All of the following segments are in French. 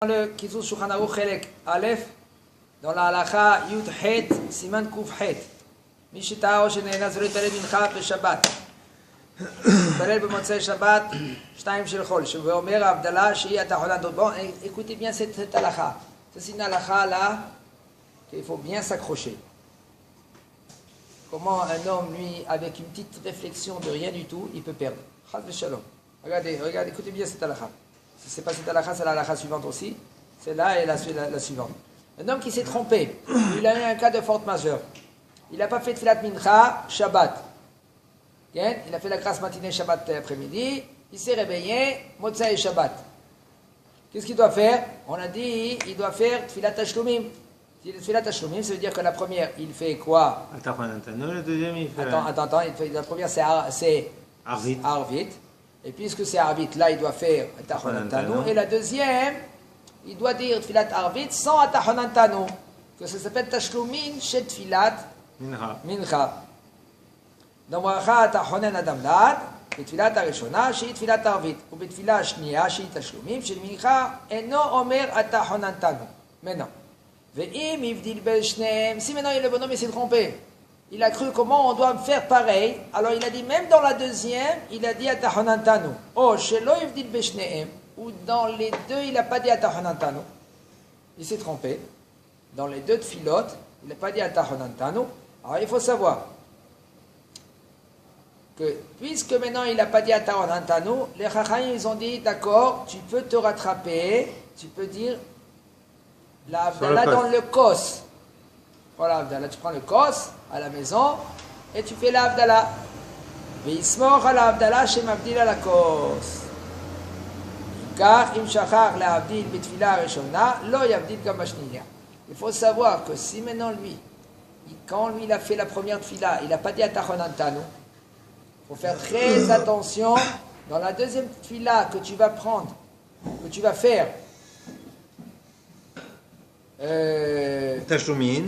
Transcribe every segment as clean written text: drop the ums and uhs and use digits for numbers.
le Kitzur Shulchan Aruch Chelek Aleph, dans la halacha Yud Het, Siman Kuf Het. מי שטעה שנאנס ולא יתפלל מנחה בשבת. יתפלל במוצאי שבת, 2 של חול, שאומר ההבדלה שהיא התחתונה. Bon, écoutez bien cette halakha. C'est une halakha là qu'il faut bien s'accrocher. Comment un homme, lui, avec une petite réflexion de rien du tout, il peut perdre. Chas v'shalom. Regardez, écoutez bien cette halakha. Si ce n'est pas cette halakha, c'est la halakha suivante aussi. Celle-là et la suivante. Un homme qui s'est trompé, il a eu un cas de faute majeure. Il n'a pas fait Tfilat Mincha, Shabbat. Bien, il a fait la grâce matinée Shabbat après-midi. Il s'est réveillé, Motza et Shabbat. Qu'est-ce qu'il doit faire? On a dit, il doit faire Tfilat Tashlumim. Tfilat Tashlumim, ça veut dire que la première, il fait quoi? Attends, la deuxième, il fait... Attends, la première, c'est Arvit. Et puisque c'est Arvit, là, il doit faire Atachonantanu. Et la deuxième, il doit dire Tfilat Arvit sans Atachonantanu. Que ça s'appelle Tashlumin chez Tfilat Mincha. Donc, Bracha Atachonen Adam Lad, בתפילת הראשונה שהיא תפילת ערבית, ובתפילה השנייה שהיא תשלומים של מנחה אינו אומר אתה חוננתנו. Maintenant. ואם הבדיל בין שניהם, si maintenant le bonhomme s'est trompé, il a cru comment on doit faire pareil, alors il a dit même dans la deuxième, il a dit אתה חוננתנו. או שלא הבדיל בין שניהם, ou dans les deux il n'a pas dit אתה חוננתנו, il s'est trompé. Dans les deux tfilotes, il n'a pas dit Atachonantanu. Alors il faut savoir que puisque maintenant il n'a pas dit Atachonantanu, les Chachamim ils ont dit d'accord, tu peux te rattraper, tu peux dire la Havdalah dans le kos. Voilà, Havdalah, tu prends le kos à la maison et tu fais la Havdalah. Veismor la Havdalah shem avdil la kos. Car im shachar la avdil betfila reshona lo yavdil gam bashniya. Il faut savoir que si maintenant lui, quand lui il a fait la première tfila, il n'a pas dit Atachonantanu, il faut faire très attention dans la deuxième tfila que tu vas prendre, que tu vas faire Tashlumin,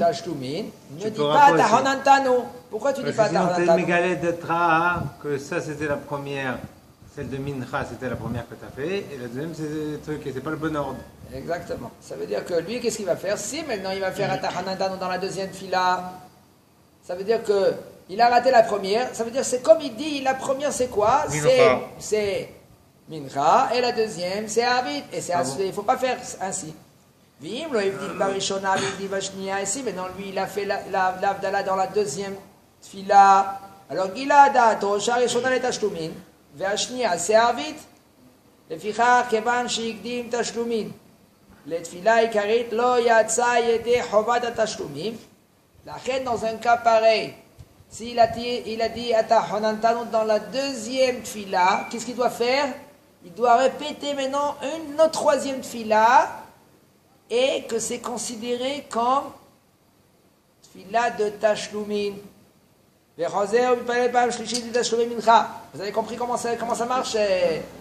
ne dis pas Atachonantanu. Pourquoi tu dis pas Atachonantanu? Sinon, tu es mégalé de Tra, que ça c'était la première, celle de Mincha c'était la première que tu as fait, et la deuxième c'est le truc, et c'est pas le bon ordre. Exactement. Ça veut dire que lui, qu'est-ce qu'il va faire? Si maintenant il va faire Atachonantanu dans la deuxième fila, ça veut dire que il a raté la première. Ça veut dire c'est comme il dit, la première c'est quoi? C'est Mincha, et la deuxième c'est Arvit. Et c'est il ne faut pas faire ainsi. Vim lo evdil barishona evdil bashniya. Et si maintenant lui il a fait l'Havdalah dans la deuxième fila, alors Gilad Ato sharishona le tashlumin, ve'ashniya c'est Arvit. לפיכך, כיוון שהקדים תשלומים לתפילה עיקרית לא יצא ידי חובת התשלומים, לכן dans un cas pareil, s'il a dit Atachonantanu dans la deuxième tfila, qu'est-ce qu'il doit faire? Il doit répéter maintenant une autre troisième tfila et que c'est considéré comme tfila de tashlumin. Vous avez compris comment ça marche,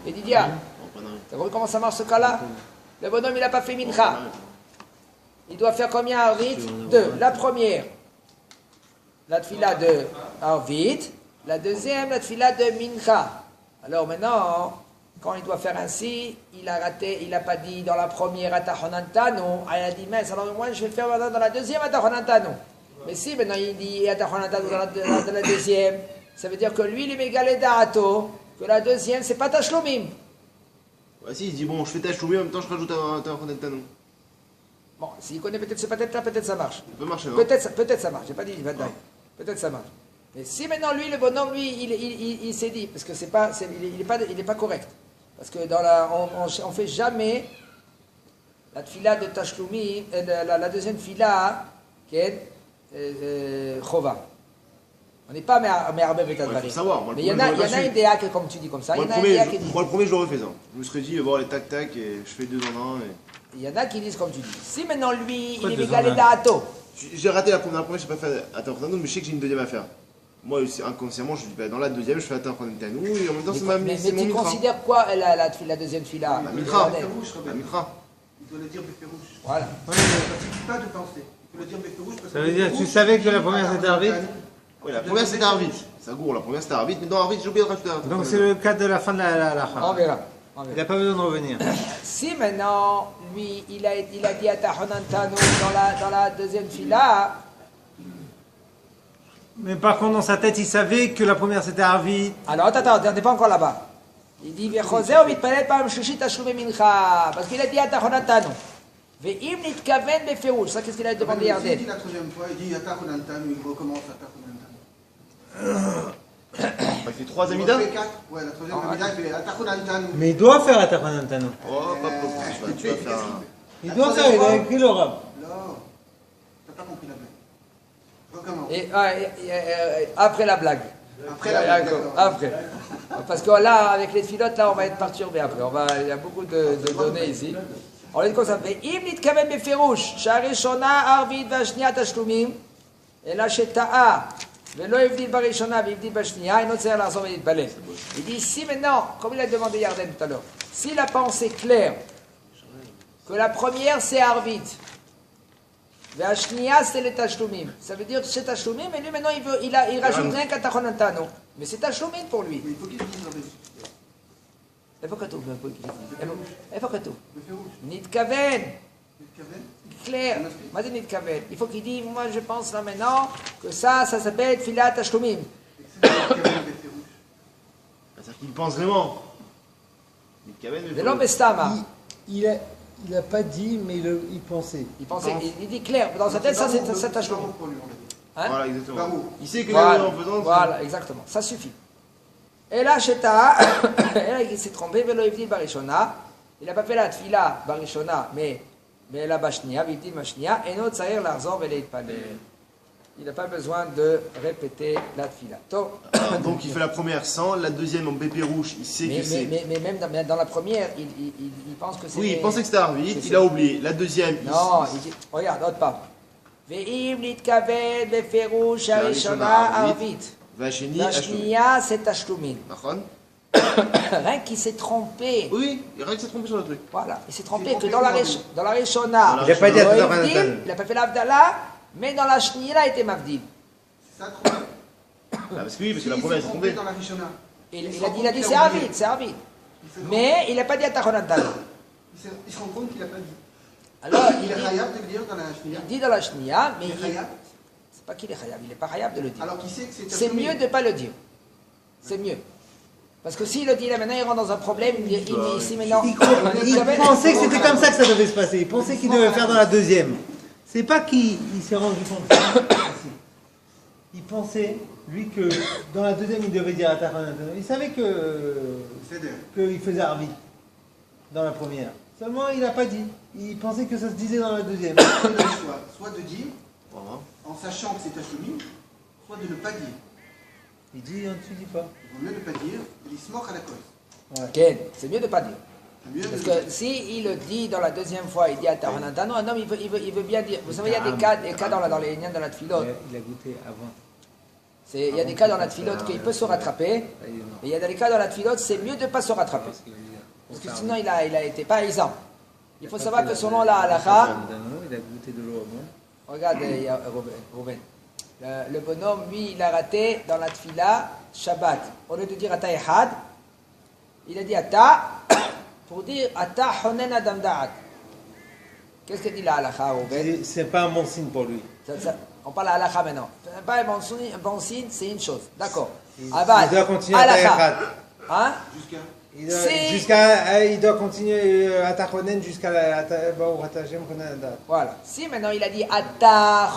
Edidia? Vous avez compris comment ça marche ce cas-là? Le bonhomme, il n'a pas fait mincha. Il doit faire combien Arvit? 2. La première, la tfila de Arvit. La deuxième, la tfila de mincha. Alors maintenant, quand il doit faire ainsi, il a raté, il n'a pas dit dans la première Atachonantanu. Il a dit, mais alors moi je vais faire maintenant dans la deuxième Atachonantanu. Mais si maintenant il dit Atachonantanu dans la deuxième, ça veut dire que lui, il est mégalé d'Ato, que la deuxième, c'est pas Tashlumim. Bah si, il dit bon, je fais Tashlumim, en même temps je rajoute un Atachonantanu. Bon, s'il connaît peut-être ce peut-être là, peut-être ça marche. Ça peut marcher, non? Peut-être ça marche, j'ai pas dit Vadaï. Peut-être ça marche. Mais si maintenant lui, le bonhomme, lui, il s'est dit, parce que il est pas correct. Parce que on fait jamais la tfila de Tashlumim, la deuxième tfila, qui est Chova. On n'est pas Me'arbe Betadvari. Mais il y en a une DA qui, comme tu dis comme ça, il y en a une DA qui dit. Moi, le premier, je l'aurais fait ça. Je me serais dit, bon, les tac-tac, et je fais 2 en 1. Il y en a qui disent comme tu dis. Si maintenant lui, il est mégalé d'Ato. J'ai raté la première, je n'ai pas fait Atachonantanu, mais je sais que j'ai une deuxième à faire. Moi, inconsciemment, je dis, bah, dans la deuxième, je fais Atachonantanu, et en même temps, c'est ma Mais tu considères quoi la deuxième fila? La Mincha. Il doit le dire Béférouche. Voilà. Il ne suffit pas de penser. Il faut le dire Béférouche parce que. Ça veut dire, tu savais que la première c'était Arvit? Oui, la première c'était Arvit. Ça gourd, la première c'était Arvit, mais dans Arvit, j'ai oublié de rajouter un. Donc c'est le cas de la fin de la On verra. Il n'a pas besoin de revenir. Si maintenant, lui, il a dit à Tahonantano dans la deuxième fila, Mais par contre, dans sa tête, il savait que la première c'était Arvit. alors attends, on n'est pas encore là-bas. Il dit, Vechoser ou mitpalet pam shlishit tashlume mincha, parce qu'il a dit à Tahonantano. Ve'im nitkaven beferush, ça qu'est-ce qu'il a demandé à Il Yarden? dit la troisième fois, il dit Atachonantanu, il recommence Atachonantanu. Il fait 3 Amida. Ouais, la troisième Amida, il fait Atachonantanu. Mais il doit faire Atachonantano. Oh, pas beaucoup. Tu vas faire un. Il doit faire, il a écrit le rab. Non, t'as pas compris la blague. Recommence. Et après la blague. Après la blague, D'accord, d'accord. après. Parce que là, avec les filotes, là, on va être perturbé après. Il y a beaucoup de données ici. On les comme ça. Im nitkaven beferush, שהראשונה ערבית והשנייה תשלומים, אלא שטעה, ולא הבדיל בראשונה והבדיל בשנייה, אינו צריך לחזור ולהתפלל. Il dit, si maintenant, comme il a demandé Yarden tout à l'heure, si la pensée claire que la première c'est Arvit, והשנייה c'est les Tashlumim, ça veut dire que c'est Tashlumim, mais lui maintenant il rajoute rien qu'à Tahonantano. Mais c'est Tashlumim pour lui. Mais il faut qu'il dise dans les איפה כתוב? איפה כתוב? בפירוש. נתכוון, מתכוון? clair. מה זה נתכוון? Il faut qu'il dise, moi je pense là maintenant que ça s'appelle תפילת תשלומים. מתכוון בפירוש. C'est-à-dire qu'il pense vraiment. זה לא בסתמה. Il a pas dit, mais il pensait. Il dit clair, dans sa tête ça c'est Bravo תשלומים. pour lui, on va dire. Hein? Voilà, exactement. Bravo. Il sait que Voilà, en faisant. voilà, exactement, ça suffit. Et là, Sheta, il s'est trompé, Velo Ivdil Barishona, il n'a pas fait la Tfila Barishona, mais la Bashnia, Vivdil Mashnia, et notre Saïr Larzor Veleit Palel. Il n'a pas besoin de répéter la Tfila. Donc il fait la première sans, la deuxième en bépé rouge, il sait que c'est. Mais même dans la première, il pense que c'est. Oui, il pensait que c'était Arvit, il a oublié. La deuxième, Non, il dit, regarde, autre part. Ve'im Litkaved Beferush Arishona Arvit. Vacheni, Vashnia, c'est Tashlumin. Nachon. Rien qu'il s'est trompé. Oui, il rien que s'est trompé sur le truc. Voilà, il s'est trompé Il que s'est dans la trompé Rishona, Il n'a pas dit il Atachonantano. n'a pas fait l'Avdallah, mais dans la Shnia, il a été Mavdil. C'est ça, trop. Ah, parce que oui, parce que la Si, première il s'est s'est trompée. trompé dans la Rishona. Il a dit c'est Arvid, c'est Arvid. Mais il n'a pas dit Atachonantano. Il se rend compte qu'il n'a pas dit. Alors, Il est khayab de le dire dans la Shnia. il dit dans la Shnia, mais Il est khayab. c'est pas qu'il est Khayab, il n'est pas Khayab de le dire. Alors qu'il sait que c'est C'est mieux de ne pas le dire. C'est mieux. Parce que s'il le dit là maintenant, il rentre dans un problème, il dit ici maintenant. Il pensait que c'était comme ça que ça devait se passer. Il pensait qu'il devait faire dans la deuxième. C'est pas qu'il s'est rendu compte. Il pensait, lui, que dans la deuxième, il devait dire Atachonantano. Il savait qu'il faisait Arvit dans la première. Seulement, il n'a pas dit. Il pensait que ça se disait dans la deuxième. Il a le choix, soit de dire, Voilà. en sachant que c'est Tashlomi, soit de ne pas dire. Il dit, tu dis pas. Il vaut mieux ne pas dire, il se moque à la cause. Ken, c'est mieux de ne pas dire. C'est mieux de Parce le dire. que s'il le dit dans la deuxième fois, il dit à Tahonantano, un homme il veut bien dire. Vous savez, il y a des cas dans les lignes de la Tfilote. Il a goûté avant. Il y a des cas dans la Tfilote qu'il peut se rattraper. Et il y a des cas dans la Tfilote, c'est mieux de ne pas se rattraper. Parce que sinon, il a été. Par exemple, il faut savoir que selon la halakha, Il a goûté de l'eau avant. regarde, il y a Rouben. Le bonhomme, lui, il a raté dans la Tfila Shabbat. Au lieu de dire Ata Ehad, il a dit Ata pour dire Ata Honen Adam Da'at. Qu'est-ce que dit la halakha, Rouben? C'est pas un bon signe pour lui. On parle à halakha maintenant. C'est pas un bon signe, c'est une chose. D'accord. Il doit continuer à halakha. Taïrat. Hein? Jusqu'à. Il doit continuer à Tachonen jusqu'à la Baouratajem Konada. Voilà. Si maintenant il a dit Ata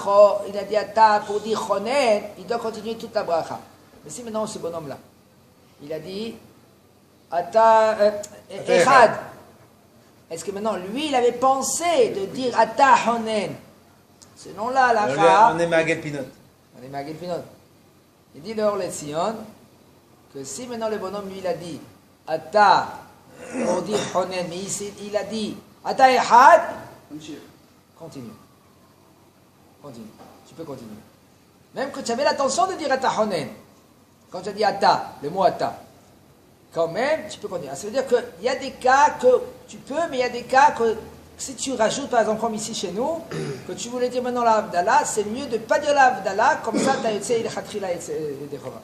pour dire Chonen, il doit continuer toute la bracha. Mais si maintenant ce bonhomme-là, il a dit Ata Echad, est-ce que maintenant lui il avait pensé de dire Ata Chonen? Selon la halakha, On est Magel Pinot. on est Magil Pinot. Il dit leur les Sion que si maintenant le bonhomme lui il a dit Ata pour dire Chonen, mais il a dit Ata Echad, continue. Continue. Tu peux continuer. Même que tu avais l'intention de dire Ata Honen. Quand tu as dit Ata, le mot Ata. Quand même, tu peux continuer. Ça veut dire qu'il y a des cas que tu peux, mais il y a des cas que si tu rajoutes, par exemple, comme ici chez nous, que tu voulais dire maintenant la Havdalah, c'est mieux de ne pas dire la Havdalah, comme ça tu as eu il khatrila et des chova.